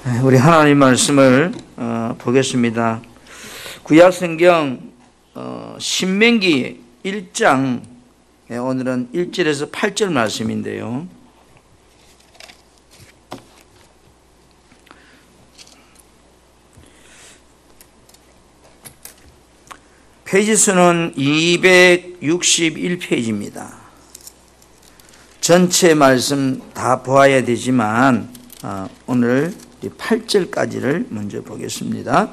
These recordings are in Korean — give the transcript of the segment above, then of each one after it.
우리 하나님 말씀을 보겠습니다. 구약성경 신명기 1장 오늘은 1절에서 8절 말씀인데요. 페이지 수는 261페이지입니다. 전체 말씀 다 보아야 되지만 오늘 8절까지를 먼저 보겠습니다.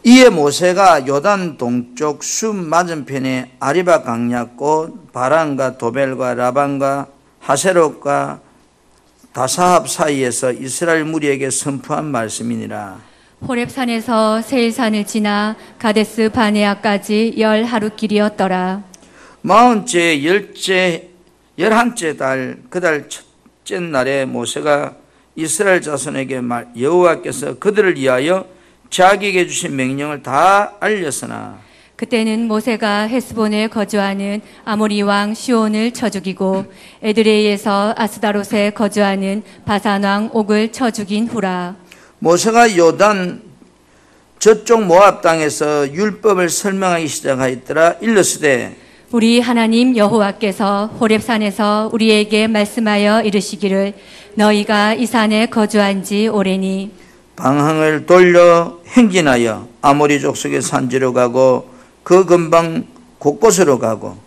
이에 모세가 요단 동쪽 숲 맞은편에 아리바 강야꽃 바란과 도벨과 라반과 하세롯과 다사합 사이에서 이스라엘 무리에게 선포한 말씀이니라. 호렙산에서 세일산을 지나 가데스 바네아까지 10하루 길이었더라. 40째, 11째 달, 그 달 첫째 날에 모세가 이스라엘 자손에게 여호와께서 그들을 위하여 자기에게 주신 명령을 다 알렸으나 그때는 모세가 헤스본에 거주하는 아모리 왕 시온을 쳐 죽이고 에드레이에서 아스다롯에 거주하는 바산 왕 옥을 쳐 죽인 후라. 모세가 요단 저쪽 모압 땅에서 율법을 설명하기 시작하였더라. 일렀으되 우리 하나님 여호와께서 호렙산에서 우리에게 말씀하여 이르시기를 너희가 이 산에 거주한 지 오래니 방향을 돌려 행진하여 아모리 족속의 산지로 가고 그 근방 곳곳으로 가고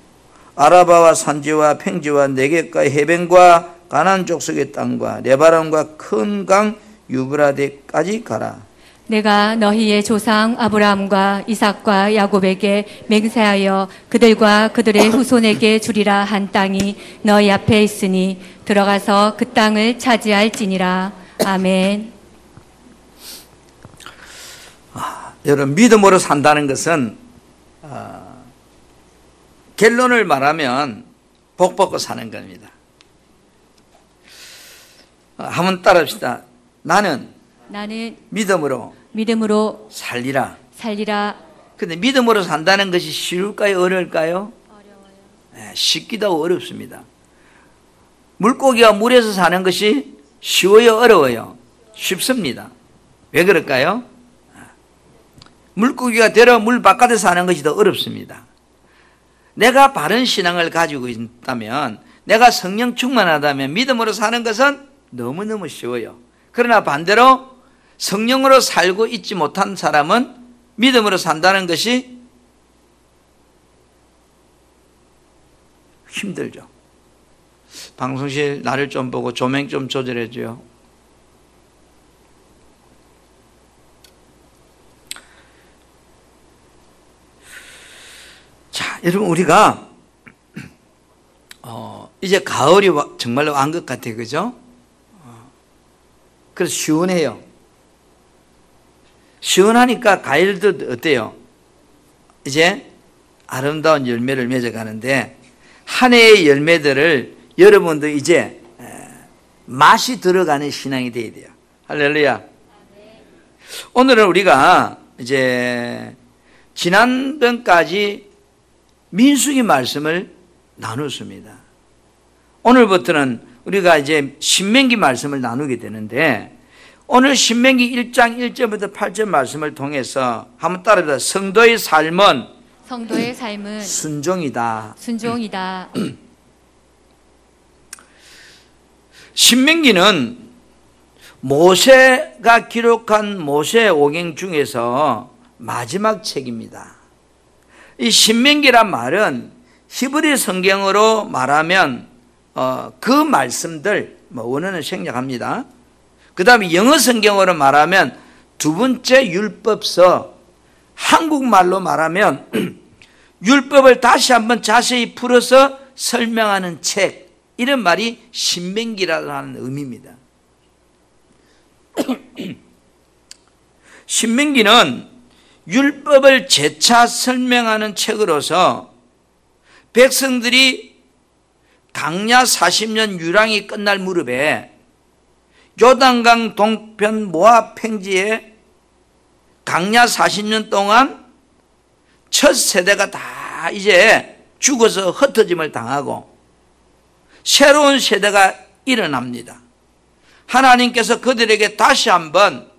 아라바와 산지와 평지와 네겝과 해변과 가나안 족속의 땅과 레바논과 큰 강 유브라데까지 가라. 내가 너희의 조상 아브라함과 이삭과 야곱에게 맹세하여 그들과 그들의 후손에게 주리라 한 땅이 너희 앞에 있으니 들어가서 그 땅을 차지할지니라. 아멘. 여러분, 믿음으로 산다는 것은 결론을 말하면 복 받고 사는 겁니다. 한번 따라합시다. 나는 믿음으로 살리라. 근데 믿음으로 산다는 것이 쉬울까요? 어려울까요? 어려워요. 네, 쉽기도 하고 어렵습니다. 물고기가 물에서 사는 것이 쉬워요? 어려워요? 쉽습니다. 왜 그럴까요? 물고기가 되려 물 바깥에 사는 것이 더 어렵습니다. 내가 바른 신앙을 가지고 있다면, 내가 성령 충만하다면 믿음으로 사는 것은 너무너무 쉬워요. 그러나 반대로 성령으로 살고 있지 못한 사람은 믿음으로 산다는 것이 힘들죠. 방송실 나를 좀 보고 조명 좀 조절해 줘요. 자, 여러분, 우리가 이제 가을이 정말로 온 것 같아요. 그죠? 그래서 시원해요. 시원하니까 과일도 어때요? 이제 아름다운 열매를 맺어가는데 한 해의 열매들을 여러분도 이제 맛이 들어가는 신앙이 되어야 돼요. 할렐루야. 오늘은 우리가 이제 지난번까지 민수기 말씀을 나눴습니다. 오늘부터는 우리가 이제 신명기 말씀을 나누게 되는데 오늘 신명기 1장 1절부터 8절 말씀을 통해서 한번 따라해보자. 성도의 삶은 순종이다. 신명기는 모세가 기록한 모세 오경 중에서 마지막 책입니다. 이 신명기란 말은 히브리 성경으로 말하면 그 말씀들 원어는 생략합니다. 그 다음에 영어 성경으로 말하면 두 번째 율법서, 한국말로 말하면 율법을 다시 한번 자세히 풀어서 설명하는 책, 이런 말이 신명기라는 의미입니다. 신명기는 율법을 재차 설명하는 책으로서 백성들이 광야 40년 유랑이 끝날 무렵에 요단강 동편 모압 평지에 광야 40년 동안 첫 세대가 다 이제 죽어서 흩어짐을 당하고 새로운 세대가 일어납니다. 하나님께서 그들에게 다시 한번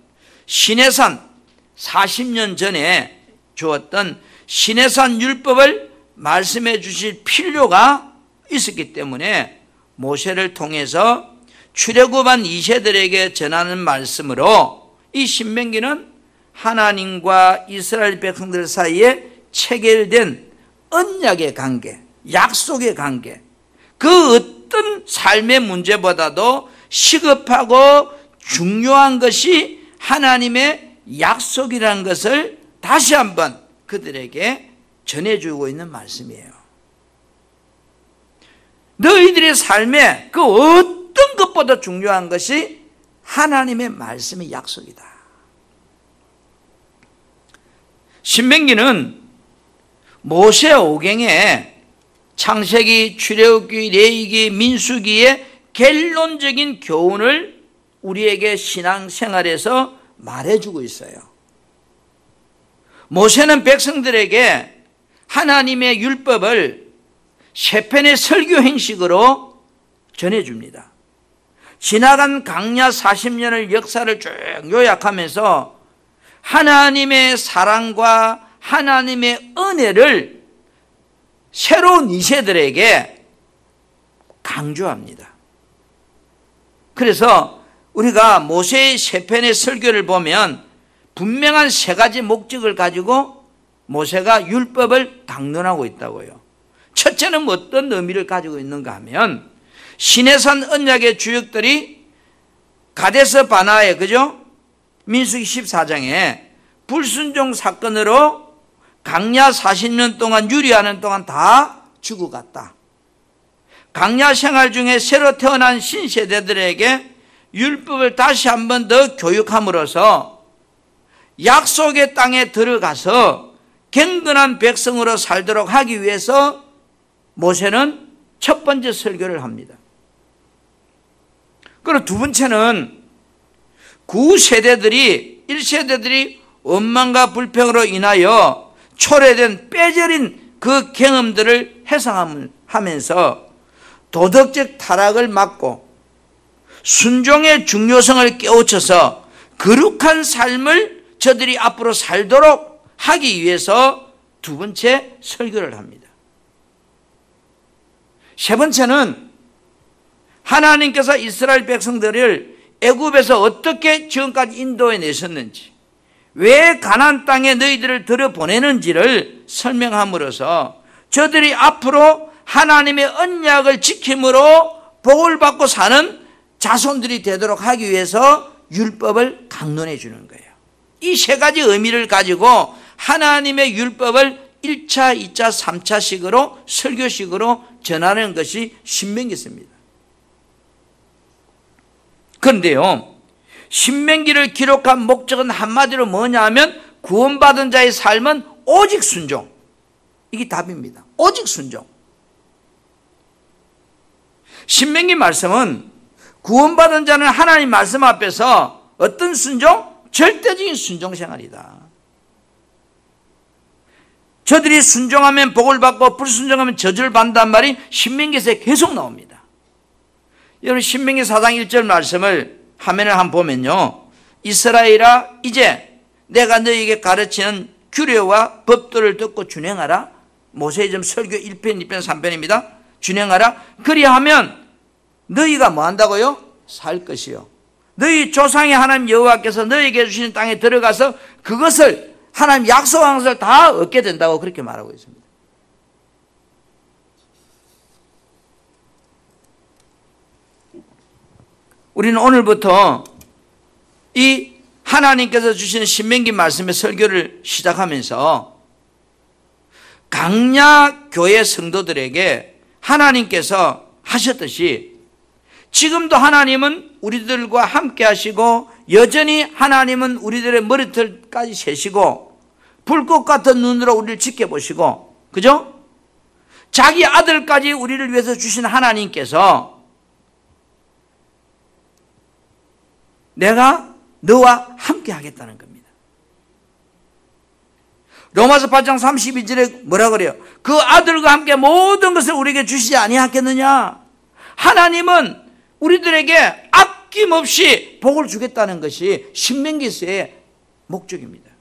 시내산 40년 전에 주었던 시내산 율법을 말씀해 주실 필요가 있었기 때문에 모세를 통해서 출애굽한 2세들에게 전하는 말씀으로 이 신명기는 하나님과 이스라엘 백성들 사이에 체결된 언약의 관계, 약속의 관계, 그 어떤 삶의 문제보다도 시급하고 중요한 것이 하나님의 약속이라는 것을 다시 한번 그들에게 전해주고 있는 말씀이에요. 너희들의 삶에 그 어떤 것보다 중요한 것이 하나님의 말씀의 약속이다. 신명기는 모세 오경에 창세기, 출애굽기, 레위기, 민수기의 결론적인 교훈을 우리에게 신앙생활에서 말해주고 있어요. 모세는 백성들에게 하나님의 율법을 세 편의 설교 형식으로 전해줍니다. 지나간 광야 40년의 역사를 쭉 요약하면서 하나님의 사랑과 하나님의 은혜를 새로운 2세들에게 강조합니다. 그래서 우리가 모세의 세 편의 설교를 보면 분명한 세 가지 목적을 가지고 모세가 율법을 강론하고 있다고요. 첫째는 어떤 의미를 가지고 있는가 하면 시내산 언약의 주역들이 가데스 바나에, 그죠? 민수기 14장에 불순종 사건으로 광야 40년 동안 유리하는 동안 다 죽어갔다. 광야 생활 중에 새로 태어난 신세대들에게 율법을 다시 한 번 더 교육함으로써 약속의 땅에 들어가서 경건한 백성으로 살도록 하기 위해서 모세는 첫 번째 설교를 합니다. 그리고 두 번째는 9세대들이 1세대들이 원망과 불평으로 인하여 초래된 빼저린 그 경험들을 회상하면서 도덕적 타락을 막고 순종의 중요성을 깨우쳐서 거룩한 삶을 저들이 앞으로 살도록 하기 위해서 두 번째 설교를 합니다. 세 번째는 하나님께서 이스라엘 백성들을 애굽에서 어떻게 지금까지 인도해 내셨는지, 왜 가나안 땅에 너희들을 들여보내는지를 설명함으로써 저들이 앞으로 하나님의 언약을 지킴으로 복을 받고 사는 자손들이 되도록 하기 위해서 율법을 강론해 주는 거예요. 이 세 가지 의미를 가지고 하나님의 율법을 1차, 2차, 3차식으로 설교식으로 전하는 것이 신명기입니다. 그런데요, 신명기를 기록한 목적은 한마디로 뭐냐 하면 구원받은 자의 삶은 오직 순종. 이게 답입니다. 오직 순종. 신명기 말씀은 구원받은 자는 하나님 말씀 앞에서 어떤 순종? 절대적인 순종 생활이다. 저들이 순종하면 복을 받고 불순종하면 저주를 받는단 말이 신명기에서 계속 나옵니다. 여러분, 신명기 4장 1절 말씀을 화면을 한번 보면요, 이스라엘아 이제 내가 너희에게 가르치는 규례와 법도를 듣고 준행하라. 모세이즘 설교 1편, 2편, 3편입니다. 준행하라. 그리하면 너희가 뭐 한다고요? 살 것이요. 너희 조상의 하나님 여호와께서 너희에게 주시는 땅에 들어가서 그것을 하나님 약속한 것을 다 얻게 된다고 그렇게 말하고 있습니다. 우리는 오늘부터 이 하나님께서 주시는 신명기 말씀의 설교를 시작하면서 광야 교회 성도들에게 하나님께서 하셨듯이 지금도 하나님은 우리들과 함께 하시고 여전히 하나님은 우리들의 머리털까지 세시고 불꽃 같은 눈으로 우리를 지켜보시고, 그죠? 자기 아들까지 우리를 위해서 주신 하나님께서 내가 너와 함께 하겠다는 겁니다. 로마서 8장 32절에 뭐라 그래요? 그 아들과 함께 모든 것을 우리에게 주시지 아니하겠느냐? 하나님은 우리들에게 아낌없이 복을 주겠다는 것이 신명기서의 목적입니다.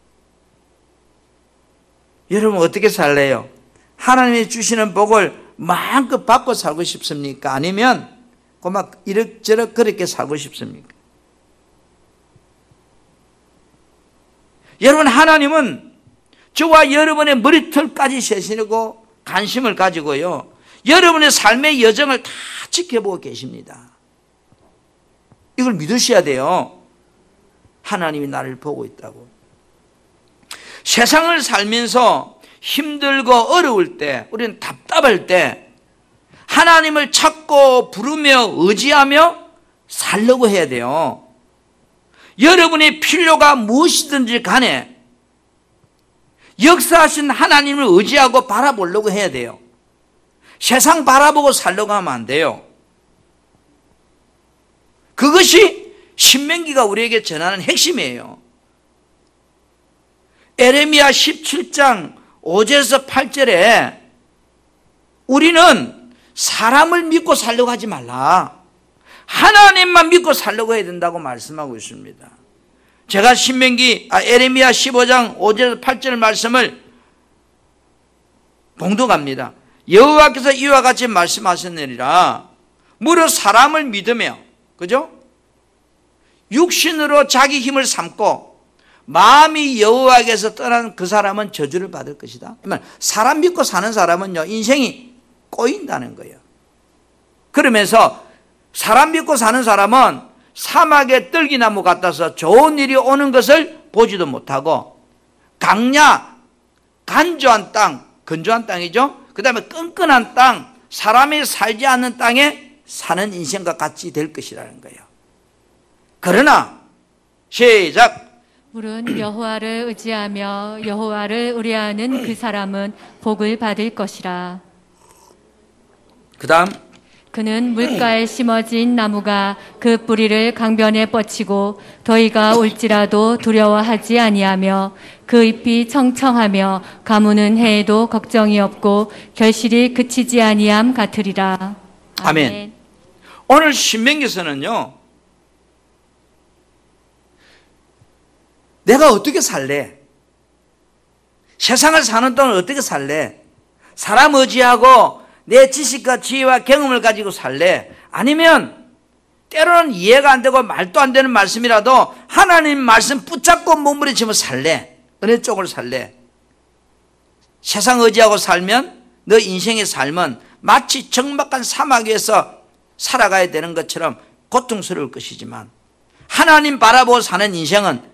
여러분 어떻게 살래요? 하나님이 주시는 복을 마음껏 받고 살고 싶습니까? 아니면 막 이럭저럭 그렇게 살고 싶습니까? 여러분, 하나님은 저와 여러분의 머리털까지 세시고 관심을 가지고요, 여러분의 삶의 여정을 다 지켜보고 계십니다. 이걸 믿으셔야 돼요. 하나님이 나를 보고 있다고. 세상을 살면서 힘들고 어려울 때, 우리는 답답할 때 하나님을 찾고 부르며 의지하며 살려고 해야 돼요. 여러분의 필요가 무엇이든지 간에 역사하신 하나님을 의지하고 바라보려고 해야 돼요. 세상 바라보고 살려고 하면 안 돼요. 그것이 신명기가 우리에게 전하는 핵심이에요. 에레미야 17장 5절에서 8절에 우리는 사람을 믿고 살려고 하지 말라, 하나님만 믿고 살려고 해야 된다고 말씀하고 있습니다. 제가 에레미야 15장 5절 8절 말씀을 봉독합니다. 여호와께서 이와 같이 말씀하셨느니라. 무릇 사람을 믿으며, 그죠? 육신으로 자기 힘을 삼고 마음이 여호와께서 떠난 그 사람은 저주를 받을 것이다. 사람 믿고 사는 사람은요, 인생이 꼬인다는 거예요. 그러면서 사람 믿고 사는 사람은 사막의 떨기나무 같아서 좋은 일이 오는 것을 보지도 못하고, 강야, 간조한 땅, 건조한 땅이죠. 그 다음에 끈끈한 땅, 사람이 살지 않는 땅에 사는 인생과 같이 될 것이라는 거예요. 그러나 시작. 물은 여호와를 의지하며 여호와를 의뢰하는 그 사람은 복을 받을 것이라. 그 다음, 그는 물가에 심어진 나무가 그 뿌리를 강변에 뻗치고 더위가 올지라도 두려워하지 아니하며 그 잎이 청청하며 가무는 해에도 걱정이 없고 결실이 그치지 아니함 같으리라. 아멘. 오늘 신명기서는요, 내가 어떻게 살래? 세상을 사는 동안 어떻게 살래? 사람 의지하고 내 지식과 지혜와 경험을 가지고 살래? 아니면 때로는 이해가 안 되고 말도 안 되는 말씀이라도 하나님 말씀 붙잡고 몸부림치며 살래? 어느 쪽을 살래? 세상 의지하고 살면 너 인생의 삶은 마치 적막한 사막 위에서 살아가야 되는 것처럼 고통스러울 것이지만, 하나님 바라보고 사는 인생은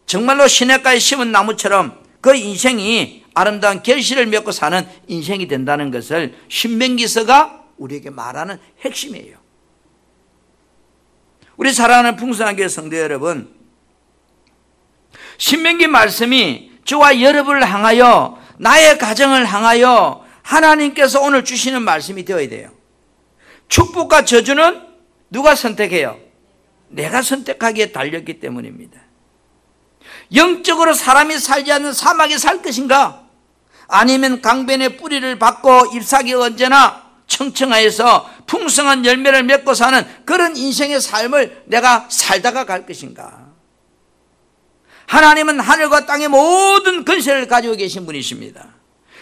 정말로 시냇가에 심은 나무처럼 그 인생이 아름다운 결실을 맺고 사는 인생이 된다는 것을 신명기서가 우리에게 말하는 핵심이에요. 우리 사랑하는 풍성한 교회 성도 여러분, 신명기 말씀이 저와 여러분을 향하여, 나의 가정을 향하여 하나님께서 오늘 주시는 말씀이 되어야 돼요. 축복과 저주는 누가 선택해요? 내가 선택하기에 달렸기 때문입니다. 영적으로 사람이 살지 않는 사막에 살 것인가? 아니면 강변의 뿌리를 받고 잎사귀가 언제나 청청하여서 풍성한 열매를 맺고 사는 그런 인생의 삶을 내가 살다가 갈 것인가? 하나님은 하늘과 땅의 모든 권세를 가지고 계신 분이십니다.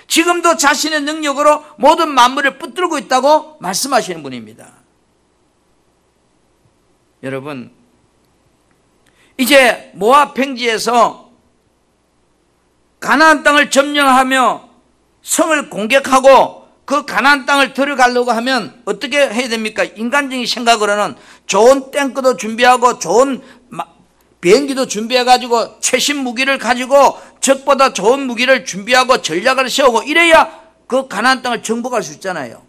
지금도 자신의 능력으로 모든 만물을 붙들고 있다고 말씀하시는 분입니다. 여러분, 이제 모압 평지에서 가나안 땅을 점령하며 성을 공격하고 그 가나안 땅을 들어가려고 하면 어떻게 해야 됩니까? 인간적인 생각으로는 좋은 탱크도 준비하고 좋은 비행기도 준비해가지고 최신 무기를 가지고 적보다 좋은 무기를 준비하고 전략을 세우고 이래야 그 가나안 땅을 정복할 수 있잖아요.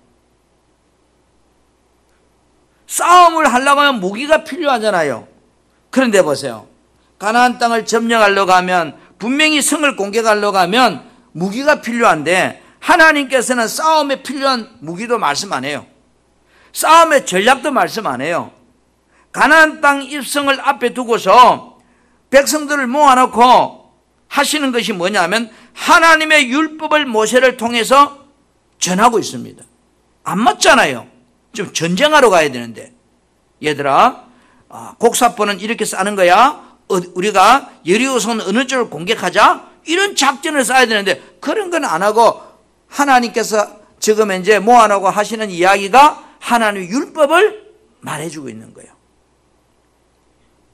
싸움을 하려고 하면 무기가 필요하잖아요. 그런데 보세요. 가나안 땅을 점령하려고 하면, 분명히 성을 공격하려고 하면 무기가 필요한데, 하나님께서는 싸움에 필요한 무기도 말씀 안 해요. 싸움의 전략도 말씀 안 해요. 가나안 땅 입성을 앞에 두고서 백성들을 모아놓고 하시는 것이 뭐냐면 하나님의 율법을 모세를 통해서 전하고 있습니다. 안 맞잖아요. 좀 전쟁하러 가야 되는데, 얘들아, 곡사포는 이렇게 싸는 거야. 우리가 여리고성 어느 쪽을 공격하자. 이런 작전을 써야 되는데 그런 건 안 하고 하나님께서 지금 이제 모아놓고 하시는 이야기가 하나님의 율법을 말해주고 있는 거예요.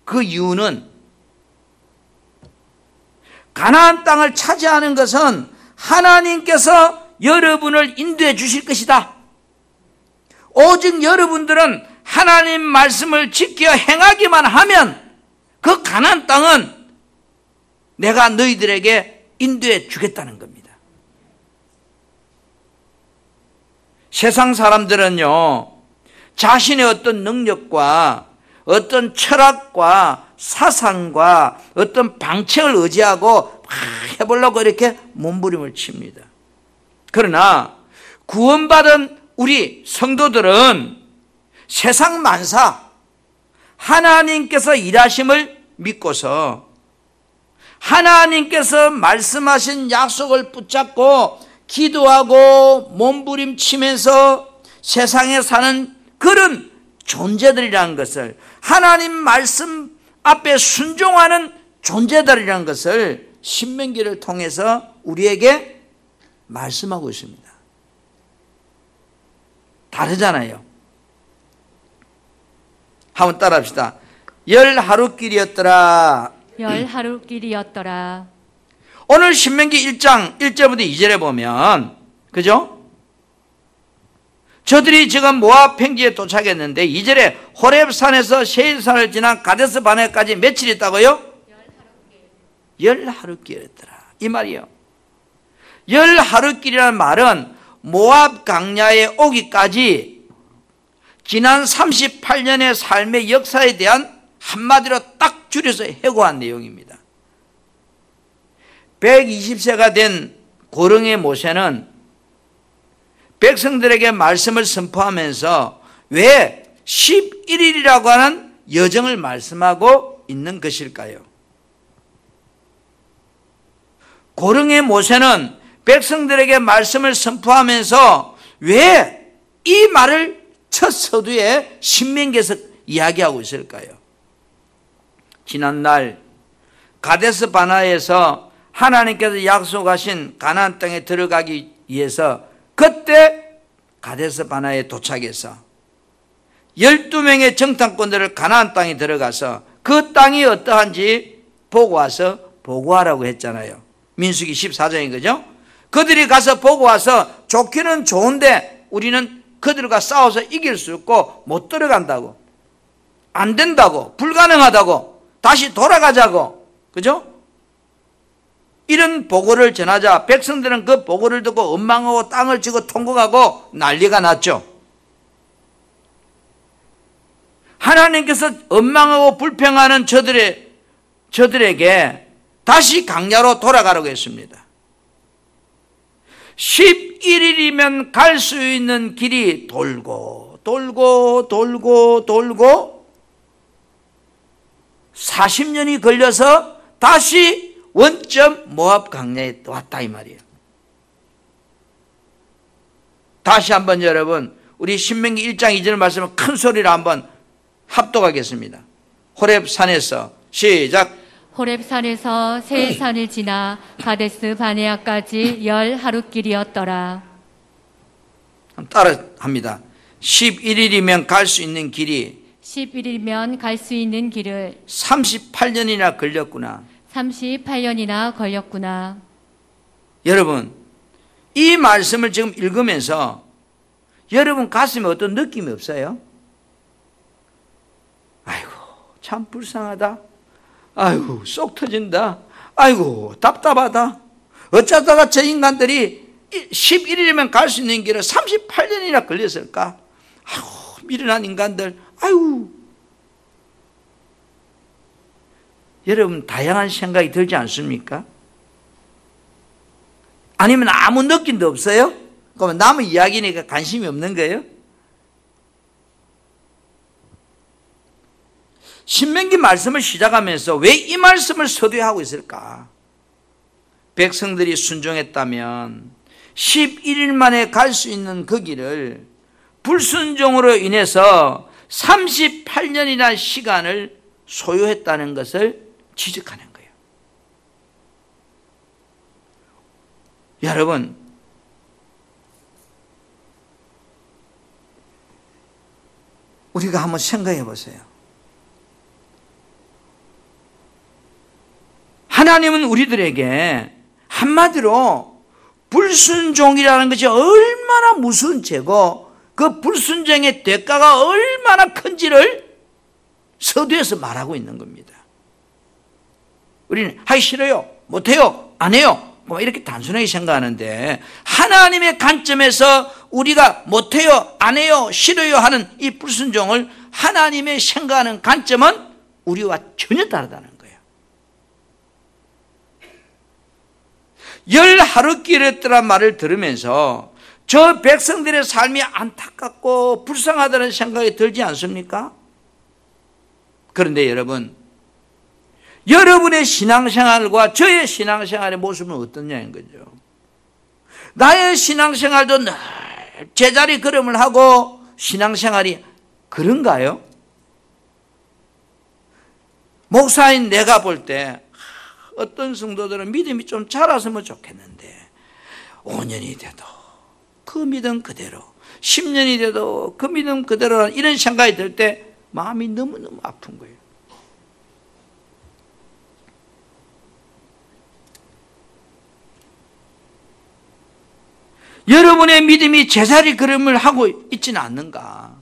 그 이유는 가나안 땅을 차지하는 것은 하나님께서 여러분을 인도해 주실 것이다. 오직 여러분들은 하나님 말씀을 지켜 행하기만 하면 그 가나안 땅은 내가 너희들에게 인도해 주겠다는 겁니다. 세상 사람들은요, 자신의 어떤 능력과 어떤 철학과 사상과 어떤 방책을 의지하고 해보려고 이렇게 몸부림을 칩니다. 그러나 구원받은 우리 성도들은 세상 만사 하나님께서 일하심을 믿고서 하나님께서 말씀하신 약속을 붙잡고 기도하고 몸부림치면서 세상에 사는 그런 존재들이라는 것을, 하나님 말씀 앞에 순종하는 존재들이라는 것을 신명기를 통해서 우리에게 말씀하고 있습니다. 다르잖아요. 한번 따라합시다. 10하루길이었더라. 10하루길이었더라. 오늘 신명기 1장 1절부터 2절에 보면, 그죠? 저들이 지금 모압 평지에 도착했는데 2절에 호렙산에서 세일산을 지나 가데스 바네까지 며칠 있다고요? 10하루길이었더라. 이 말이요. 10하루길이라는 말은 모압 강야에 오기까지 지난 38년의 삶의 역사에 대한 한마디로 딱 줄여서 해고한 내용입니다. 120세가 된 고령의 모세는 백성들에게 말씀을 선포하면서 왜 11일이라고 하는 여정을 말씀하고 있는 것일까요? 고령의 모세는 백성들에게 말씀을 선포하면서 왜 이 말을 첫 서두에 신명기에서 이야기하고 있을까요? 지난날 가데스 바나에서 하나님께서 약속하신 가나안 땅에 들어가기 위해서 그때 가데스 바나에 도착해서 12명의 정탐꾼들을 가나안 땅에 들어가서 그 땅이 어떠한지 보고 와서 보고하라고 했잖아요. 민수기 14장인 거죠. 그들이 가서 보고 와서 좋기는 좋은데 우리는 그들과 싸워서 이길 수 없고 못 들어간다고, 안 된다고, 불가능하다고, 다시 돌아가자고, 그죠? 이런 보고를 전하자 백성들은 그 보고를 듣고 원망하고 땅을 치고 통곡하고 난리가 났죠. 하나님께서 원망하고 불평하는 저들에게 다시 강야로 돌아가라고 했습니다. 11일이면 갈 수 있는 길이 돌고 40년이 걸려서 다시 원점 모압 강야에 왔다 이 말이에요. 다시 한번 여러분 우리 신명기 1장 2절 말씀을 큰 소리로 한번 합독하겠습니다. 호렙산에서 시작. 호렙산에서 세일산을 지나 가데스 바네아까지 10하루길이었더라. 따라 합니다. 11일이면 갈 수 있는 길이 11일면 갈 수 있는 길을 38년이나 걸렸구나. 38년이나 걸렸구나. 여러분 이 말씀을 지금 읽으면서 여러분 가슴에 어떤 느낌이 없어요? 아이고 참 불쌍하다. 아이고 속 터진다. 아이고 답답하다. 어쩌다가 저 인간들이 11일이면 갈 수 있는 길을 38년이나 걸렸을까? 아이고 미련한 인간들. 아이고. 여러분 다양한 생각이 들지 않습니까? 아니면 아무 느낌도 없어요? 그러면 남의 이야기니까 관심이 없는 거예요? 신명기 말씀을 시작하면서 왜 이 말씀을 서두에 하고 있을까? 백성들이 순종했다면 11일 만에 갈 수 있는 그 길을 불순종으로 인해서 38년이나 시간을 소요했다는 것을 지적하는 거예요. 여러분, 우리가 한번 생각해 보세요. 하나님은 우리들에게 한마디로 불순종이라는 것이 얼마나 무서운 죄고 그 불순종의 대가가 얼마나 큰지를 서두에서 말하고 있는 겁니다. 우리는 하기 싫어요, 못해요, 안 해요 뭐 이렇게 단순하게 생각하는데, 하나님의 관점에서 우리가 못해요, 안 해요, 싫어요 하는 이 불순종을 하나님의 생각하는 관점은 우리와 전혀 다르다는 거예요. 열 하루길이었더란 말을 들으면서 저 백성들의 삶이 안타깝고 불쌍하다는 생각이 들지 않습니까? 그런데 여러분, 여러분의 신앙생활과 저의 신앙생활의 모습은 어떠냐는 거죠. 나의 신앙생활도 늘 제자리 걸음을 하고 신앙생활이 그런가요? 목사인 내가 볼 때 어떤 성도들은 믿음이 좀 자랐으면 좋겠는데 5년이 돼도 그 믿음 그대로, 10년이 돼도 그 믿음 그대로, 이런 생각이 들 때 마음이 너무너무 아픈 거예요. 여러분의 믿음이 제자리 걸음을 하고 있지는 않는가?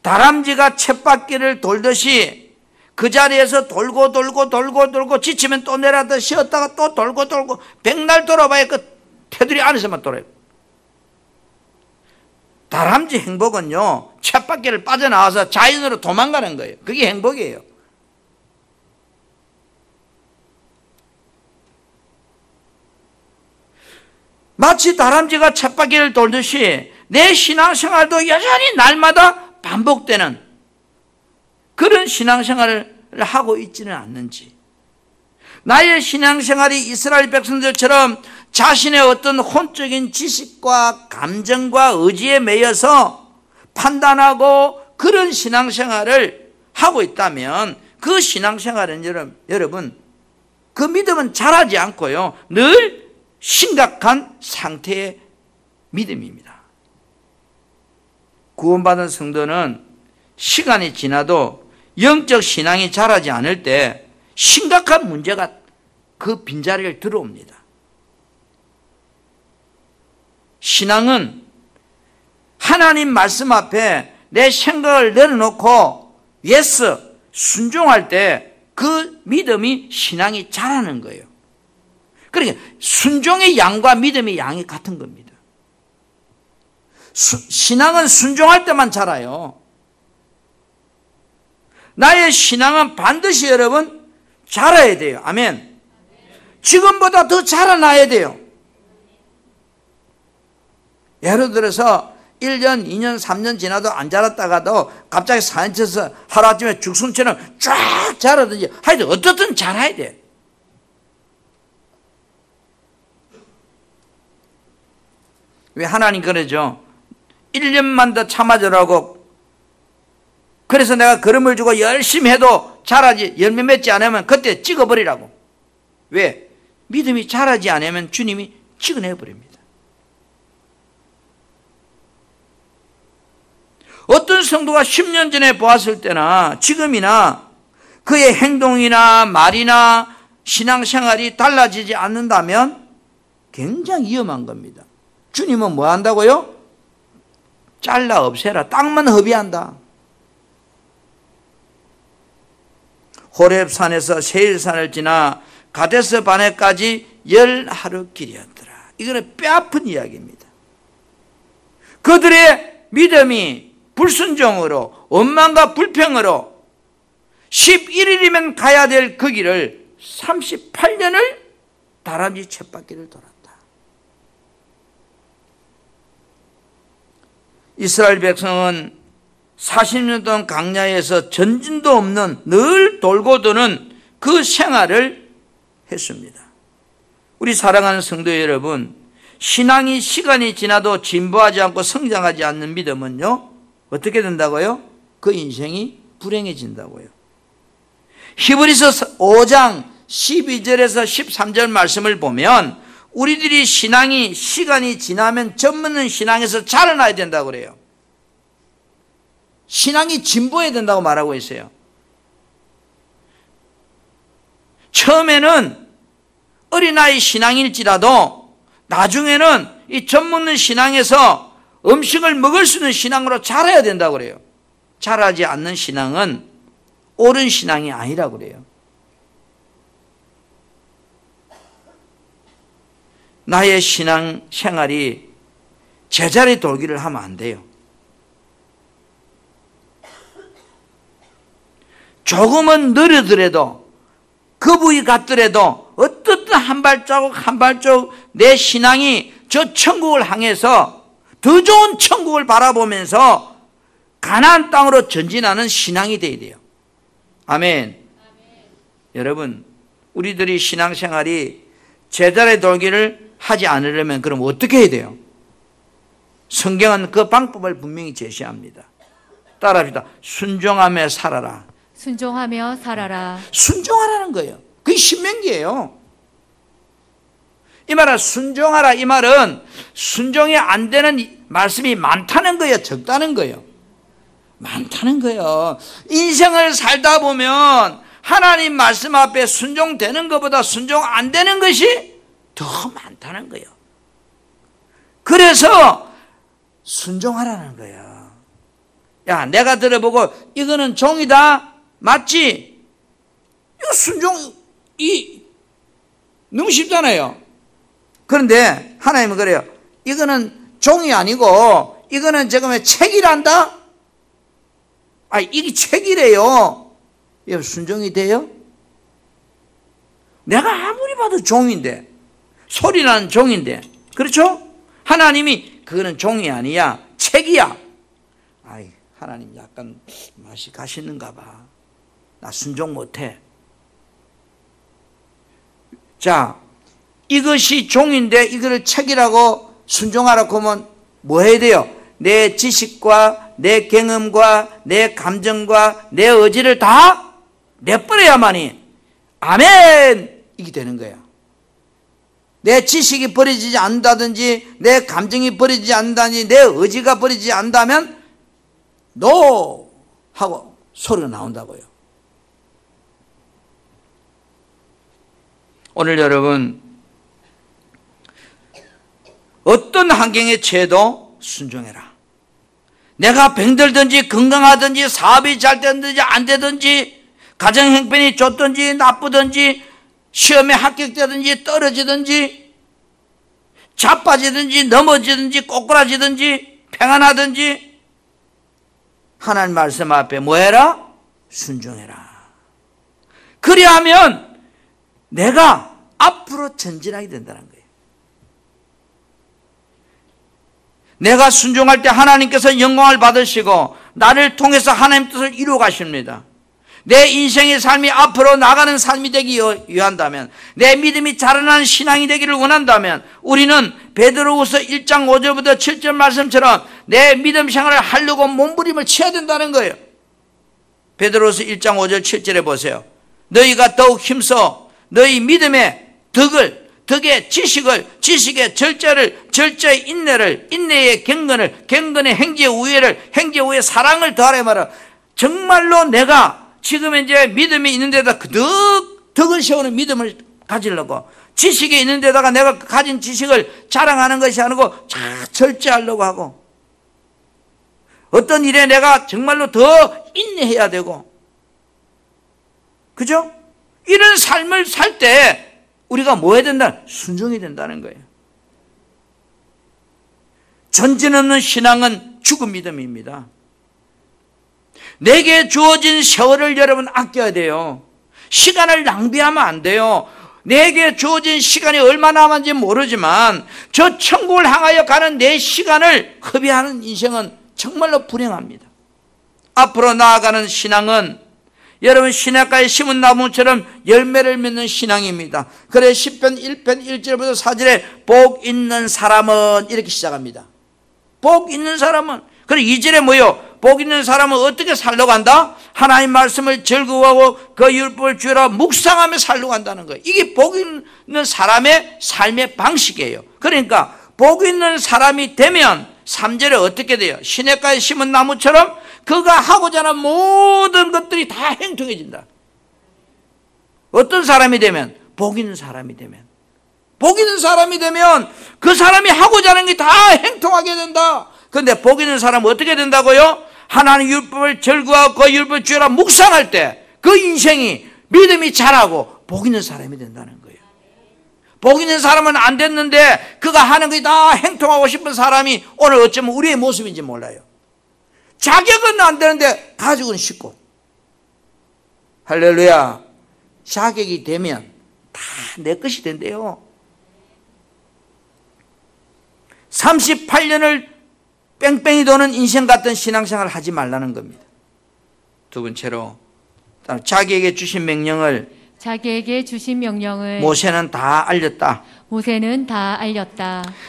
다람쥐가 쳇바퀴를 돌듯이 그 자리에서 돌고 지치면 또 내려다 쉬었다가 또 돌고 백날 돌아봐야 그 테두리 안에서만 돌아요. 다람쥐 행복은요, 쳇바퀴를 빠져나와서 자연으로 도망가는 거예요. 그게 행복이에요. 마치 다람쥐가 쳇바퀴를 돌듯이 내 신앙생활도 여전히 날마다 반복되는 그런 신앙생활을 하고 있지는 않는지, 나의 신앙생활이 이스라엘 백성들처럼 자신의 어떤 혼적인 지식과 감정과 의지에 매여서 판단하고 그런 신앙생활을 하고 있다면 그 신앙생활은 여러분 그 믿음은 자라지 않고요, 늘 심각한 상태의 믿음입니다. 구원받은 성도는 시간이 지나도 영적 신앙이 자라지 않을 때 심각한 문제가 그 빈자리를 들어옵니다. 신앙은 하나님 말씀 앞에 내 생각을 내려놓고 예스, 순종할 때 그 믿음이 신앙이 자라는 거예요. 그러니까 순종의 양과 믿음의 양이 같은 겁니다. 신앙은 순종할 때만 자라요. 나의 신앙은 반드시 여러분 자라야 돼요. 아멘. 지금보다 더 자라나야 돼요. 예를 들어서 1년, 2년, 3년 지나도 안 자랐다가도 갑자기 사연 쳐서 하루아침에 죽순처럼 쫙 자라든지 하여튼 어떻든 자라야 돼. 왜 하나님 그러죠? 1년만 더 참아주라고. 그래서 내가 걸음을 주고 열심히 해도 자라지, 열매 맺지 않으면 그때 찍어버리라고. 왜? 믿음이 자라지 않으면 주님이 찍어내버립니다. 어떤 성도가 10년 전에 보았을 때나 지금이나 그의 행동이나 말이나 신앙생활이 달라지지 않는다면 굉장히 위험한 겁니다. 주님은 뭐 한다고요? 잘라 없애라. 땅만 허비한다. 호렙산에서 세일산을 지나 가데스 바네까지 10하루 길이었더라. 이거는 뼈아픈 이야기입니다. 그들의 믿음이 불순종으로, 원망과 불평으로 11일이면 가야 될 그 길을 38년을 다람쥐 쳇바퀴를 돌았다. 이스라엘 백성은 40년 동안 광야에서 전진도 없는 늘 돌고 도는 그 생활을 했습니다. 우리 사랑하는 성도 여러분, 신앙이 시간이 지나도 진보하지 않고 성장하지 않는 믿음은요, 어떻게 된다고요? 그 인생이 불행해진다고요. 히브리서 5장 12절에서 13절 말씀을 보면 우리들이 신앙이 시간이 지나면 젖먹는 신앙에서 자라나야 된다고 그래요. 신앙이 진보해야 된다고 말하고 있어요. 처음에는 어린아이 신앙일지라도 나중에는 이 젖먹는 신앙에서 음식을 먹을 수 있는 신앙으로 자라야 된다고 그래요. 자라지 않는 신앙은 옳은 신앙이 아니라고 그래요. 나의 신앙 생활이 제자리 돌기를 하면 안 돼요. 조금은 느리더라도 거북이 같더라도 어떻든 한 발자국 한 발자국 내 신앙이 저 천국을 향해서 더 좋은 천국을 바라보면서 가나안 땅으로 전진하는 신앙이 되어야 돼요. 아멘. 여러분, 우리들이 신앙생활이 제자리 돌기를 하지 않으려면 그럼 어떻게 해야 돼요? 성경은 그 방법을 분명히 제시합니다. 따라합시다. 순종하며 살아라. 순종하며 살아라. 순종하라는 거예요. 그게 신명기예요. 이 말은 순종하라, 이 말은 순종이 안 되는 말씀이 많다는 거예요, 적다는 거예요? 많다는 거예요. 인생을 살다 보면 하나님 말씀 앞에 순종되는 것보다 순종 안 되는 것이 더 많다는 거예요. 그래서 순종하라는 거예요. 야, 내가 들어보고 이거는 종이다, 맞지? 이거 순종이 너무 쉽잖아요. 그런데 하나님은 그래요. 이거는 종이 아니고 이거는 지금 책이란다? 아, 이게 책이래요. 이거 순종이 돼요? 내가 아무리 봐도 종인데, 소리나는 종인데, 그렇죠? 하나님이 그거는 종이 아니야, 책이야. 아이, 하나님 약간 맛이 가시는가 봐. 나 순종 못해. 자, 이것이 종인데 이거를 책이라고 순종하라고 하면 뭐 해야 돼요? 내 지식과 내 경험과 내 감정과 내 의지를 다 내버려야만이 아멘! 이게 되는 거야. 내 지식이 버려지지 않는다든지 내 감정이 버려지지 않는다든지 내 의지가 버려지지 않는다면 노! 하고 소리가 나온다고요. 오늘 여러분, 어떤 환경에 처해도 순종해라. 내가 병들든지 건강하든지 사업이 잘 되든지 안 되든지 가정 형편이 좋든지 나쁘든지 시험에 합격되든지 떨어지든지 자빠지든지 넘어지든지 꼬꾸라지든지 평안하든지 하나님 말씀 앞에 뭐 해라? 순종해라. 그리하면 내가 앞으로 전진하게 된다는 거예요. 내가 순종할 때 하나님께서 영광을 받으시고 나를 통해서 하나님 뜻을 이루어 가십니다. 내 인생의 삶이 앞으로 나가는 삶이 되기 위한다면, 내 믿음이 자라나는 신앙이 되기를 원한다면 우리는 베드로후서 1장 5절부터 7절 말씀처럼 내 믿음 생활을 하려고 몸부림을 쳐야 된다는 거예요. 베드로후서 1장 5절 7절에 보세요. 너희가 더욱 힘써 너희 믿음의 덕의 지식을, 지식의 절제를, 절제의 인내를, 인내의 경건을, 경건의 행제의 우애를, 행제의 우애의 사랑을 더하라 말아. 정말로 내가 지금 이제 믿음이 있는 데다 덕을 세우는 믿음을 가지려고, 지식이 있는 데다가 내가 가진 지식을 자랑하는 것이 아니고 잘 절제하려고 하고, 어떤 일에 내가 정말로 더 인내해야 되고, 그죠? 이런 삶을 살 때 우리가 뭐 해야 된다? 순종이 된다는 거예요. 전진 없는 신앙은 죽은 믿음입니다. 내게 주어진 세월을 여러분 아껴야 돼요. 시간을 낭비하면 안 돼요. 내게 주어진 시간이 얼마나 남았는지 모르지만 저 천국을 향하여 가는 내 시간을 허비하는 인생은 정말로 불행합니다. 앞으로 나아가는 신앙은 여러분 시냇가에 심은 나무처럼 열매를 맺는 신앙입니다. 그래 10편 1편 1절부터 4절에 복 있는 사람은 이렇게 시작합니다. 복 있는 사람은. 그래 2절에 뭐요? 복 있는 사람은 어떻게 살려고 한다? 하나님 말씀을 즐거워하고 그 율법을 주라 묵상하며 살려고 한다는 거예요. 이게 복 있는 사람의 삶의 방식이에요. 그러니까 복 있는 사람이 되면 3절에 어떻게 돼요? 시냇가에 심은 나무처럼 그가 하고자 하는 모든 것들이 다 행통해진다. 어떤 사람이 되면? 복 있는 사람이 되면. 복 있는 사람이 되면 그 사람이 하고자 하는 게 다 행통하게 된다. 그런데 복 있는 사람은 어떻게 된다고요? 하나님 율법을 즐거워하고 그 율법을 주라 묵상할 때 그 인생이 믿음이 자라고 복 있는 사람이 된다는 거예요. 복 있는 사람은 안 됐는데 그가 하는 게 다 행통하고 싶은 사람이 오늘 어쩌면 우리의 모습인지 몰라요. 자격은 안 되는데 가죽은 쉽고. 할렐루야. 자격이 되면 다 내 것이 된대요. 38년을 뺑뺑이 도는 인생 같은 신앙생활을 하지 말라는 겁니다. 두 번째로 자기에게 주신 명령을 모세는 다 알렸다.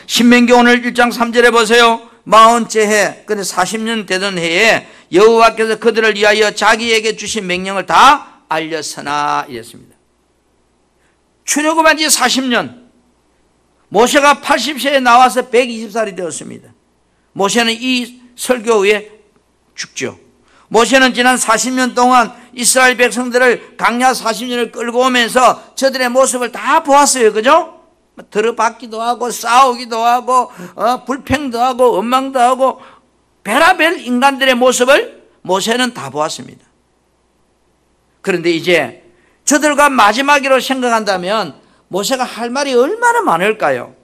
신명기 오늘 1장 3절에 보세요. 40째 해, 근데 40년 되던 해에 여호와께서 그들을 위하여 자기에게 주신 명령을 다 알렸으나 이랬습니다. 출애굽한 지 40년, 모세가 80세에 나와서 120살이 되었습니다. 모세는 이 설교 후에 죽죠. 모세는 지난 40년 동안 이스라엘 백성들을 광야 40년을 끌고 오면서 저들의 모습을 다 보았어요. 그죠? 들어받기도 하고 싸우기도 하고 불평도 하고 원망도 하고 별의별 인간들의 모습을 모세는 다 보았습니다. 그런데 이제 저들과 마지막으로 생각한다면 모세가 할 말이 얼마나 많을까요?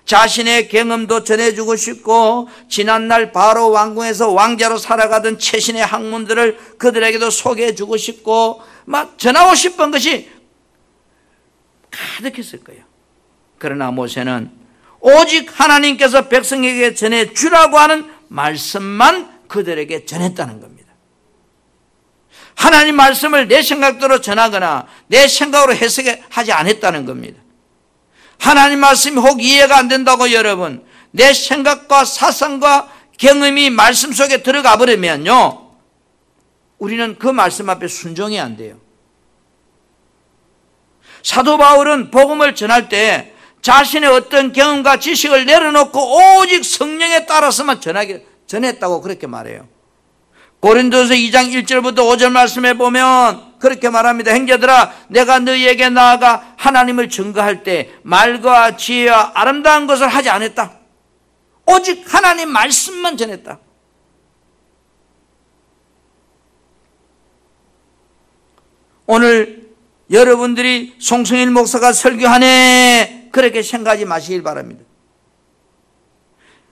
자신의 경험도 전해주고 싶고 지난날 바로 왕궁에서 왕자로 살아가던 최신의 학문들을 그들에게도 소개해주고 싶고 막 전하고 싶은 것이 가득했을 거예요. 그러나 모세는 오직 하나님께서 백성에게 전해주라고 하는 말씀만 그들에게 전했다는 겁니다. 하나님 말씀을 내 생각대로 전하거나 내 생각으로 해석하지 않았다는 겁니다. 하나님 말씀이 혹 이해가 안 된다고 여러분, 내 생각과 사상과 경험이 말씀 속에 들어가 버리면요, 우리는 그 말씀 앞에 순종이 안 돼요. 사도 바울은 복음을 전할 때 자신의 어떤 경험과 지식을 내려놓고 오직 성령에 따라서만 전했다고 그렇게 말해요. 고린도서 2장 1절부터 5절 말씀에 보면 그렇게 말합니다. 형제들아, 내가 너희에게 나아가 하나님을 증거할 때 말과 지혜와 아름다운 것을 하지 않았다. 오직 하나님 말씀만 전했다. 오늘 여러분들이 송승일 목사가 설교하네 그렇게 생각하지 마시길 바랍니다.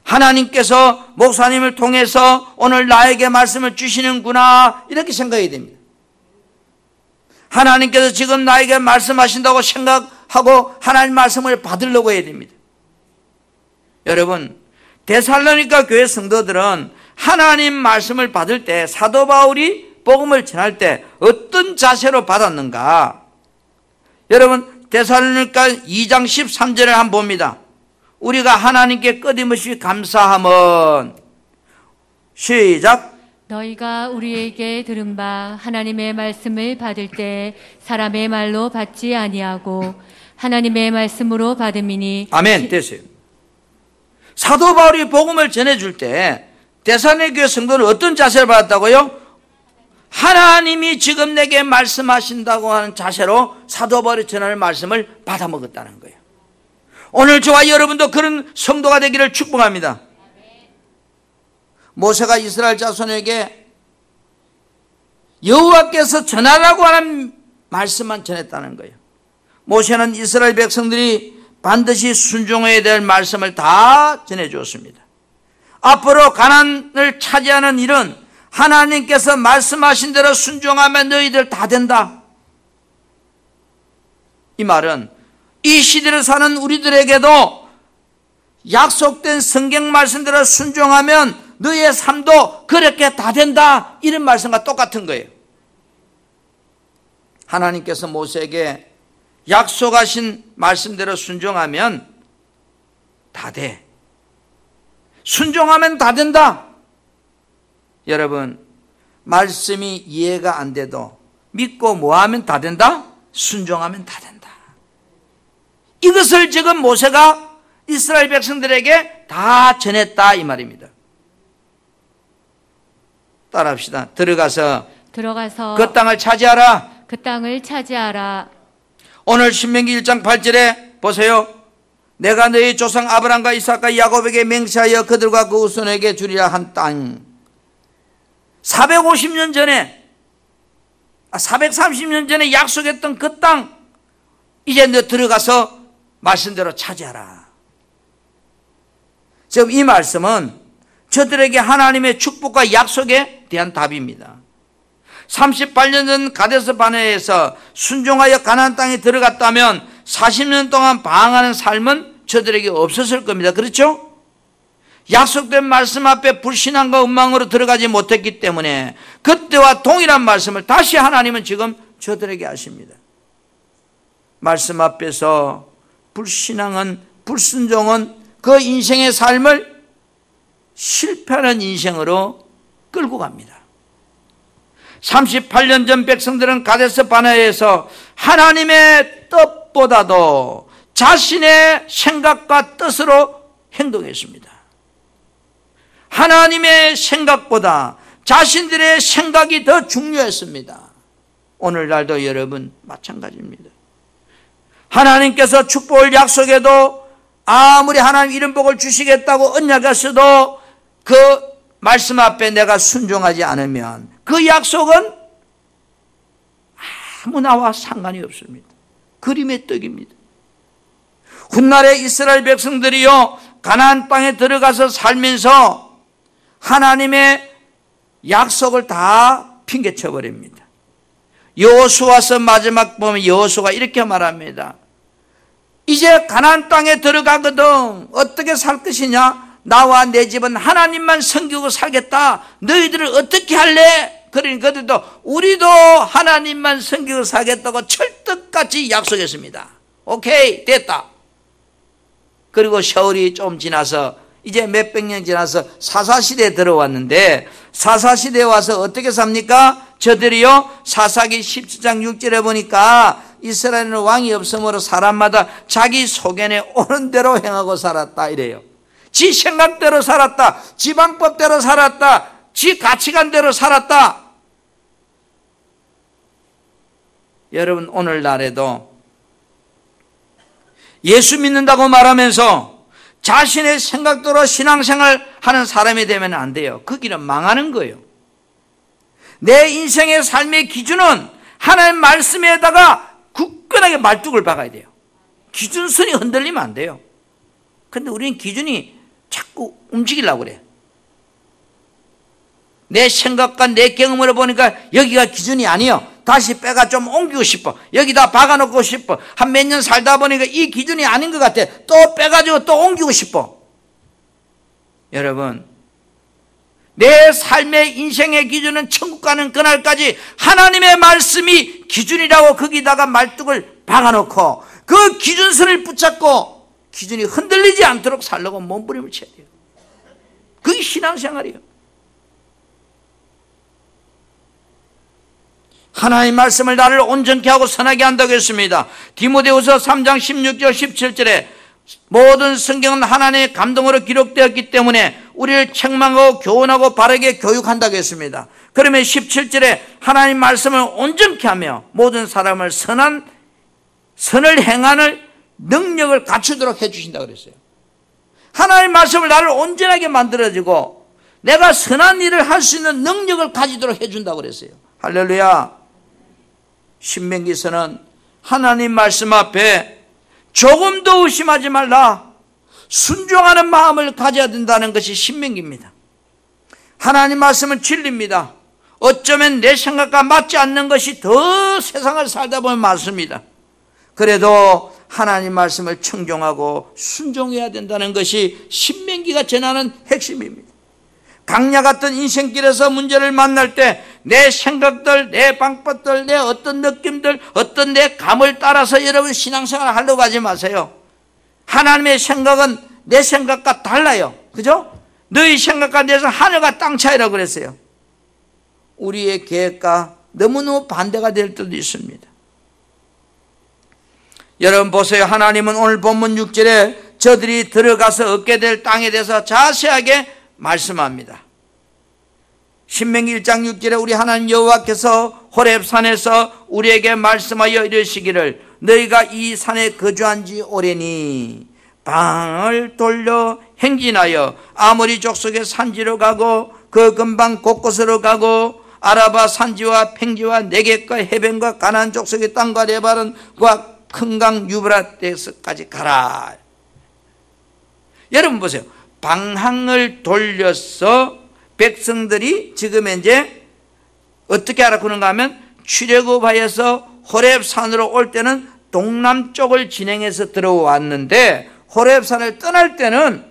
하나님께서 목사님을 통해서 오늘 나에게 말씀을 주시는구나 이렇게 생각해야 됩니다. 하나님께서 지금 나에게 말씀하신다고 생각하고 하나님 말씀을 받으려고 해야 됩니다. 여러분, 데살로니가 교회 성도들은 하나님 말씀을 받을 때 사도 바울이 복음을 전할 때 어떤 자세로 받았는가? 여러분, 데살로니가 2장 13절에 한번 봅니다. 우리가 하나님께 끊임없이 감사함은 시작. 너희가 우리에게 들은 바 하나님의 말씀을 받을 때 사람의 말로 받지 아니하고 하나님의 말씀으로 받음이니. 아멘. 됐어요. 사도 바울이 복음을 전해줄 때 데살로니가 교회 성도는 어떤 자세를 받았다고요? 하나님이 지금 내게 말씀하신다고 하는 자세로 사도 바울이 전하는 말씀을 받아먹었다는 거예요. 오늘 저와 여러분도 그런 성도가 되기를 축복합니다. 모세가 이스라엘 자손에게 여호와께서 전하라고 하는 말씀만 전했다는 거예요. 모세는 이스라엘 백성들이 반드시 순종해야 될 말씀을 다 전해주었습니다. 앞으로 가나안을 차지하는 일은 하나님께서 말씀하신 대로 순종하면 너희들 다 된다. 이 말은 이 시대를 사는 우리들에게도 약속된 성경 말씀대로 순종하면 너희의 삶도 그렇게 다 된다. 이런 말씀과 똑같은 거예요. 하나님께서 모세에게 약속하신 말씀대로 순종하면 다 돼. 순종하면 다 된다. 여러분, 말씀이 이해가 안 돼도 믿고 뭐 하면 다 된다? 순종하면 다 된다. 이것을 지금 모세가 이스라엘 백성들에게 다 전했다 이 말입니다. 따라합시다. 들어가서 그 땅을 차지하라. 그 땅을 차지하라. 오늘 신명기 1장 8절에 보세요. 내가 너희 조상 아브라함과 이삭과 야곱에게 맹세하여 그들과 그 후손에게 주리라 한 땅. 450년 전에 430년 전에 약속했던 그 땅 이제 너 들어가서 말씀대로 차지하라. 지금 이 말씀은 저들에게 하나님의 축복과 약속에 대한 답입니다. 38년 전 가데스 바네아에서 순종하여 가나안 땅에 들어갔다면 40년 동안 방황하는 삶은 저들에게 없었을 겁니다. 그렇죠? 약속된 말씀 앞에 불신앙과 원망으로 들어가지 못했기 때문에 그때와 동일한 말씀을 다시 하나님은 지금 저들에게 하십니다. 말씀 앞에서 불신앙은, 불순종은 그 인생의 삶을 실패하는 인생으로 끌고 갑니다. 38년 전 백성들은 가데스 바네아에서 하나님의 뜻보다도 자신의 생각과 뜻으로 행동했습니다. 하나님의 생각보다 자신들의 생각이 더 중요했습니다. 오늘날도 여러분 마찬가지입니다. 하나님께서 축복을 약속해도 아무리 하나님 이런 복을 주시겠다고 언약했어도 그 말씀 앞에 내가 순종하지 않으면 그 약속은 아무 나와 상관이 없습니다. 그림의 떡입니다. 훗날에 이스라엘 백성들이요 가나안 땅에 들어가서 살면서 하나님의 약속을 다 핑계쳐 버립니다. 여호수아서 마지막 보면 여호수아가 이렇게 말합니다. 이제 가나안 땅에 들어가거든 어떻게 살 것이냐? 나와 내 집은 하나님만 섬기고 살겠다. 너희들은 어떻게 할래? 그러니까 그들도 우리도 하나님만 섬기고 살겠다고 철떡같이 약속했습니다. 오케이, 됐다. 그리고 세월이 좀 지나서 이제 몇백 년 지나서 사사시대에 들어왔는데 사사시대에 와서 어떻게 삽니까? 저들이요 사사기 17장 6절에 보니까 이스라엘은 왕이 없으므로 사람마다 자기 소견에 오는 대로 행하고 살았다 이래요. 지 생각대로 살았다. 지 방법대로 살았다. 지 가치관대로 살았다. 여러분 오늘날에도 예수 믿는다고 말하면서 자신의 생각대로 신앙생활 하는 사람이 되면 안 돼요. 그 길은 망하는 거예요. 내 인생의 삶의 기준은 하나님 말씀에다가 굳건하게 말뚝을 박아야 돼요. 기준선이 흔들리면 안 돼요. 그런데 우리는 기준이 자꾸 움직이려고 그래. 내 생각과 내 경험으로 보니까 여기가 기준이 아니에요. 다시 빼가 좀 옮기고 싶어. 여기다 박아놓고 싶어. 한 몇 년 살다 보니까 이 기준이 아닌 것 같아. 또 빼가지고 또 옮기고 싶어. 여러분, 내 삶의 인생의 기준은 천국 가는 그날까지 하나님의 말씀이 기준이라고 거기다가 말뚝을 박아놓고 그 기준선을 붙잡고 기준이 흔들리지 않도록 살려고 몸부림을 쳐야 돼요. 그게 신앙생활이에요. 하나님 말씀을 나를 온전케 하고 선하게 한다고 했습니다. 디모데후서 3장 16절 17절에 모든 성경은 하나님의 감동으로 기록되었기 때문에 우리를 책망하고 교훈하고 바르게 교육한다고 했습니다. 그러면 17절에 하나님 말씀을 온전케 하며 모든 사람을 선을 행하는 능력을 갖추도록 해주신다고 그랬어요. 하나님 말씀을 나를 온전하게 만들어주고 내가 선한 일을 할 수 있는 능력을 가지도록 해준다고 그랬어요. 할렐루야. 신명기서는 하나님 말씀 앞에 조금도 의심하지 말라 순종하는 마음을 가져야 된다는 것이 신명기입니다. 하나님 말씀은 진리입니다. 어쩌면 내 생각과 맞지 않는 것이 더 세상을 살다 보면 많습니다. 그래도 하나님 말씀을 청종하고 순종해야 된다는 것이 신명기가 전하는 핵심입니다. 강야 같은 인생길에서 문제를 만날 때 내 생각들, 내 방법들, 내 어떤 느낌들, 어떤 내 감을 따라서 여러분 신앙생활 하려고 하지 마세요. 하나님의 생각은 내 생각과 달라요. 그죠? 너희 생각과 내 생각 하늘과 땅 차이라고 그랬어요. 우리의 계획과 너무너무 반대가 될 때도 있습니다. 여러분 보세요. 하나님은 오늘 본문 6절에 저들이 들어가서 얻게 될 땅에 대해서 자세하게 말씀합니다. 신명기 1장 6절에 우리 하나님 여호와께서 호렙산에서 우리에게 말씀하여 이르시기를 너희가 이 산에 거주한 지 오래니 방을 돌려 행진하여 아모리 족속의 산지로 가고 그 근방 곳곳으로 가고 아라바 산지와 평지와 네겝과 해변과 가나안 족속의 땅과 레바논과 큰 강 유브라데스까지 가라. 여러분 보세요. 방향을 돌려서 백성들이 지금 이제 어떻게 알아보는가 하면 출애굽하여서 호렙산으로 올 때는 동남쪽을 진행해서 들어왔는데 호렙산을 떠날 때는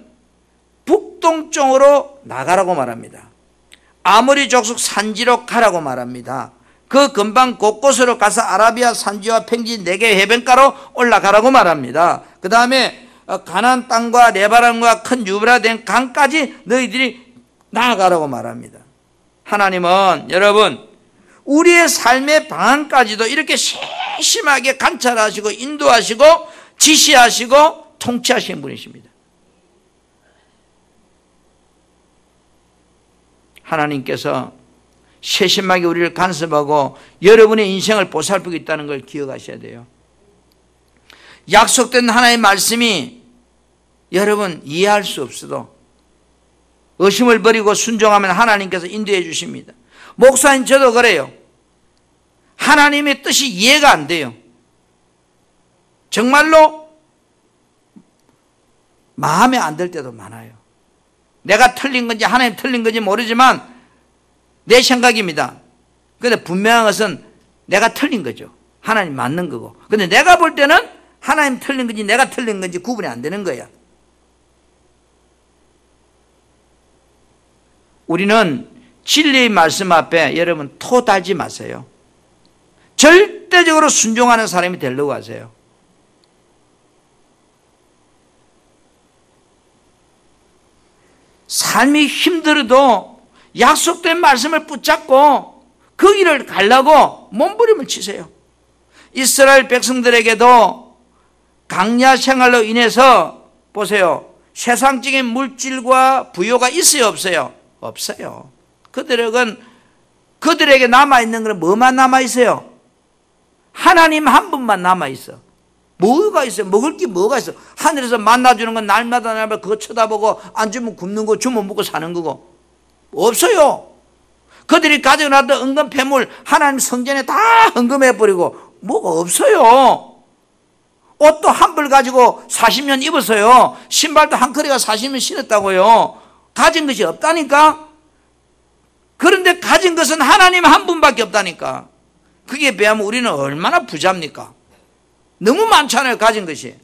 북동쪽으로 나가라고 말합니다. 아모리 족속 산지로 가라고 말합니다. 그 근방 곳곳으로 가서 아라비아 산지와 평지 네개 해변가로 올라가라고 말합니다. 그 다음에 가나안 땅과 레바논과 큰 유브라데 강까지 너희들이 나아가라고 말합니다. 하나님은 여러분 우리의 삶의 방향까지도 이렇게 세심하게 관찰하시고 인도하시고 지시하시고 통치하시는 분이십니다. 하나님께서 세심하게 우리를 간섭하고 여러분의 인생을 보살피고 있다는 걸 기억하셔야 돼요. 약속된 하나님의 말씀이 여러분 이해할 수 없어도 의심을 버리고 순종하면 하나님께서 인도해 주십니다. 목사님 저도 그래요. 하나님의 뜻이 이해가 안 돼요. 정말로 마음에 안 들 때도 많아요. 내가 틀린 건지 하나님 틀린 건지 모르지만 내 생각입니다. 그런데 분명한 것은 내가 틀린 거죠. 하나님 맞는 거고. 그런데 내가 볼 때는 하나님 틀린 건지 내가 틀린 건지 구분이 안 되는 거야. 우리는 진리의 말씀 앞에 여러분 토 달지 마세요. 절대적으로 순종하는 사람이 되려고 하세요. 삶이 힘들어도 약속된 말씀을 붙잡고 그 길을 가려고 몸부림을 치세요. 이스라엘 백성들에게도 강야 생활로 인해서 보세요. 세상적인 물질과 부요가 있어요 없어요? 없어요. 그들에게 남아있는 건 뭐만 남아있어요? 하나님 한 분만 남아있어. 뭐가 있어요? 먹을 게 뭐가 있어? 하늘에서 만나주는 건 날마다 그거 쳐다보고 안 주면 굶는 거 주면 먹고 사는 거고 없어요. 그들이 가지고 놨던 은금 폐물 하나님 성전에 다 헌금해버리고 뭐가 없어요. 옷도 한 벌 가지고 40년 입었어요. 신발도 한 커리가 40년 신었다고요. 가진 것이 없다니까. 그런데 가진 것은 하나님 한 분밖에 없다니까. 그게 비하면 우리는 얼마나 부자입니까? 너무 많잖아요 가진 것이.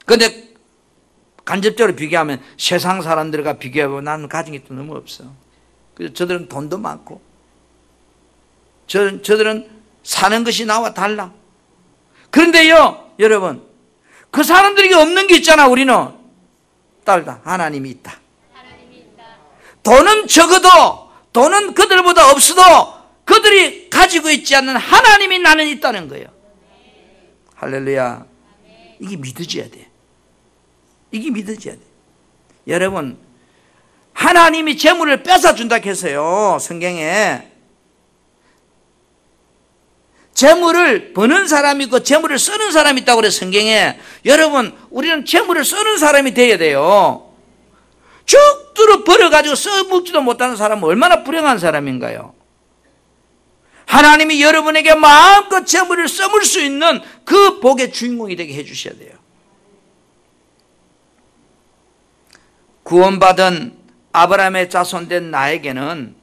그런데 간접적으로 비교하면 세상 사람들과 비교해보면 나는 가진 게 너무 없어. 그래서 저들은 돈도 많고 저들은 사는 것이 나와 달라. 그런데요 여러분 그 사람들에게 없는 게 있잖아. 우리는 딸다 하나님이 있다. 돈은 적어도 돈은 그들보다 없어도 그들이 가지고 있지 않는 하나님이 나는 있다는 거예요. 할렐루야. 이게 믿어져야 돼. 이게 믿어져야 돼. 여러분 하나님이 재물을 뺏어준다 했어요. 성경에 재물을 버는 사람이 있고 재물을 쓰는 사람이 있다고 그래요. 성경에. 여러분 우리는 재물을 쓰는 사람이 돼야 돼요. 죽도록 벌어가지고 써먹지도 못하는 사람은 얼마나 불행한 사람인가요? 하나님이 여러분에게 마음껏 재물을 써물 수 있는 그 복의 주인공이 되게 해주셔야 돼요. 구원받은 아브라함의 자손된 나에게는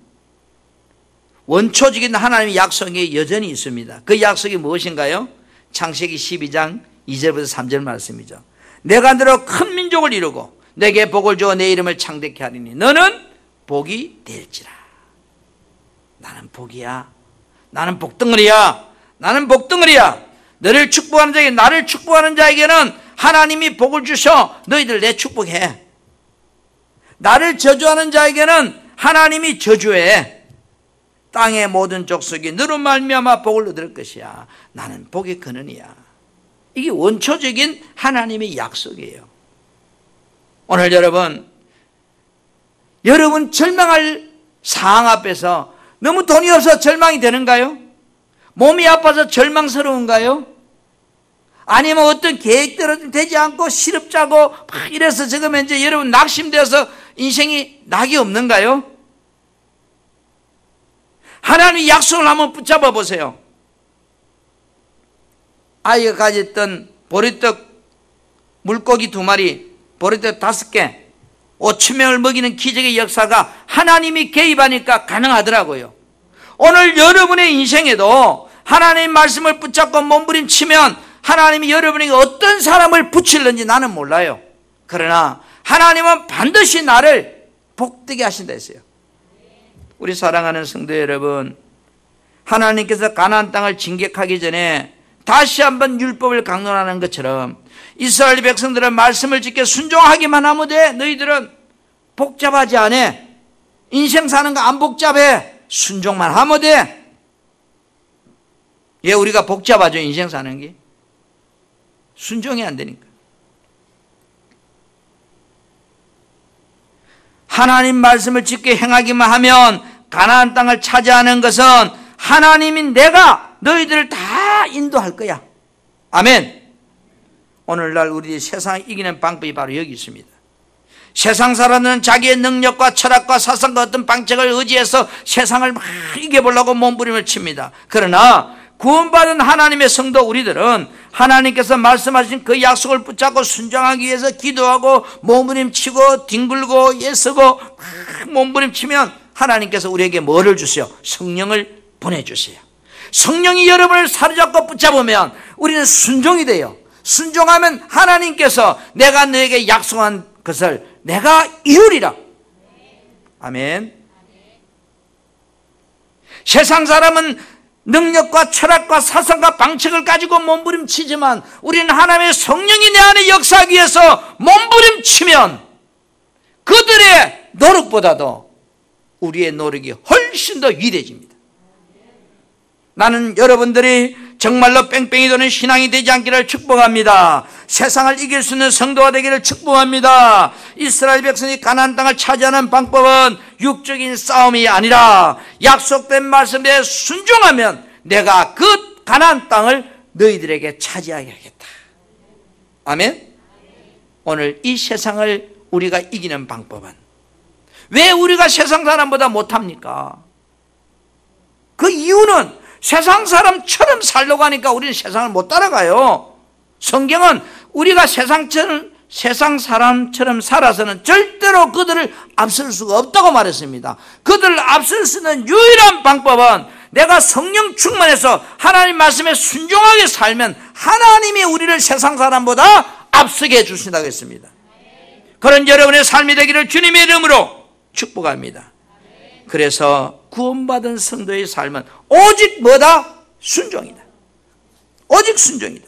원초적인 하나님의 약속이 여전히 있습니다. 그 약속이 무엇인가요? 창세기 12장 2절부터 3절 말씀이죠. 내가 너로 큰 민족을 이루고 내게 복을 주어 내 이름을 창대케 하리니 너는 복이 될지라. 나는 복이야. 나는 복덩어리야. 나는 복덩어리야. 너를 축복하는 자에게 나를 축복하는 자에게는 하나님이 복을 주셔 너희들 내 축복해. 나를 저주하는 자에게는 하나님이 저주해 땅의 모든 족속이 너로 말미암아 복을 얻을 것이야. 나는 복의 근원이야. 이게 원초적인 하나님의 약속이에요. 오늘 여러분 절망할 상황 앞에서 너무 돈이 없어서 절망이 되는가요? 몸이 아파서 절망스러운가요? 아니면 어떤 계획대로 되지 않고 시럽자고 막 이래서 지금 이제 여러분 낙심되어서 인생이 낙이 없는가요? 하나님의 약속을 한번 붙잡아 보세요. 아이가 가졌던 보리떡 물고기 2마리, 보리떡 5개, 5,000명을 먹이는 기적의 역사가 하나님이 개입하니까 가능하더라고요. 오늘 여러분의 인생에도 하나님의 말씀을 붙잡고 몸부림치면 하나님이 여러분에게 어떤 사람을 붙일는지 나는 몰라요. 그러나 하나님은 반드시 나를 복되게 하신다 했어요. 우리 사랑하는 성도 여러분, 하나님께서 가나안 땅을 진격하기 전에 다시 한번 율법을 강론하는 것처럼 이스라엘 백성들은 말씀을 지켜 순종하기만 하면 돼. 너희들은 복잡하지 않아. 인생 사는 거 안 복잡해. 순종만 하면 돼. 예, 우리가 복잡하죠, 인생 사는 게. 순종이 안 되니까. 하나님 말씀을 지켜 행하기만 하면 가나안 땅을 차지하는 것은 하나님이 내가 너희들을 다 인도할 거야. 아멘. 오늘날 우리 세상을 이기는 방법이 바로 여기 있습니다. 세상 사람들은 자기의 능력과 철학과 사상과 어떤 방책을 의지해서 세상을 막 이겨보려고 몸부림을 칩니다. 그러나 구원받은 하나님의 성도 우리들은 하나님께서 말씀하신 그 약속을 붙잡고 순종하기 위해서 기도하고 몸부림치고 뒹굴고 애쓰고 막 몸부림치면 하나님께서 우리에게 뭐를 주세요? 성령을 보내주세요. 성령이 여러분을 사로잡고 붙잡으면 우리는 순종이 돼요. 순종하면 하나님께서 내가 너에게 약속한 것을 내가 이루리라. 아멘. 세상 사람은 능력과 철학과 사상과 방책을 가지고 몸부림치지만 우리는 하나님의 성령이 내 안에 역사하기 위해서 몸부림치면 그들의 노력보다도 우리의 노력이 훨씬 더 위대해집니다. 나는 여러분들이 정말로 뺑뺑이 도는 신앙이 되지 않기를 축복합니다. 세상을 이길 수 있는 성도가 되기를 축복합니다. 이스라엘 백성이 가나안 땅을 차지하는 방법은 육적인 싸움이 아니라 약속된 말씀에 순종하면 내가 그 가나안 땅을 너희들에게 차지하게 하겠다. 아멘. 오늘 이 세상을 우리가 이기는 방법은 왜 우리가 세상 사람보다 못합니까? 그 이유는 세상 사람처럼 살려고 하니까 우리는 세상을 못 따라가요. 성경은 우리가 세상 사람처럼 살아서는 절대로 그들을 앞설 수가 없다고 말했습니다. 그들을 앞설 수 있는 유일한 방법은 내가 성령 충만해서 하나님 말씀에 순종하게 살면 하나님이 우리를 세상 사람보다 앞서게 해주신다고 했습니다. 그런 여러분의 삶이 되기를 주님의 이름으로 축복합니다. 그래서 구원받은 성도의 삶은 오직 뭐다? 순종이다. 오직 순종이다.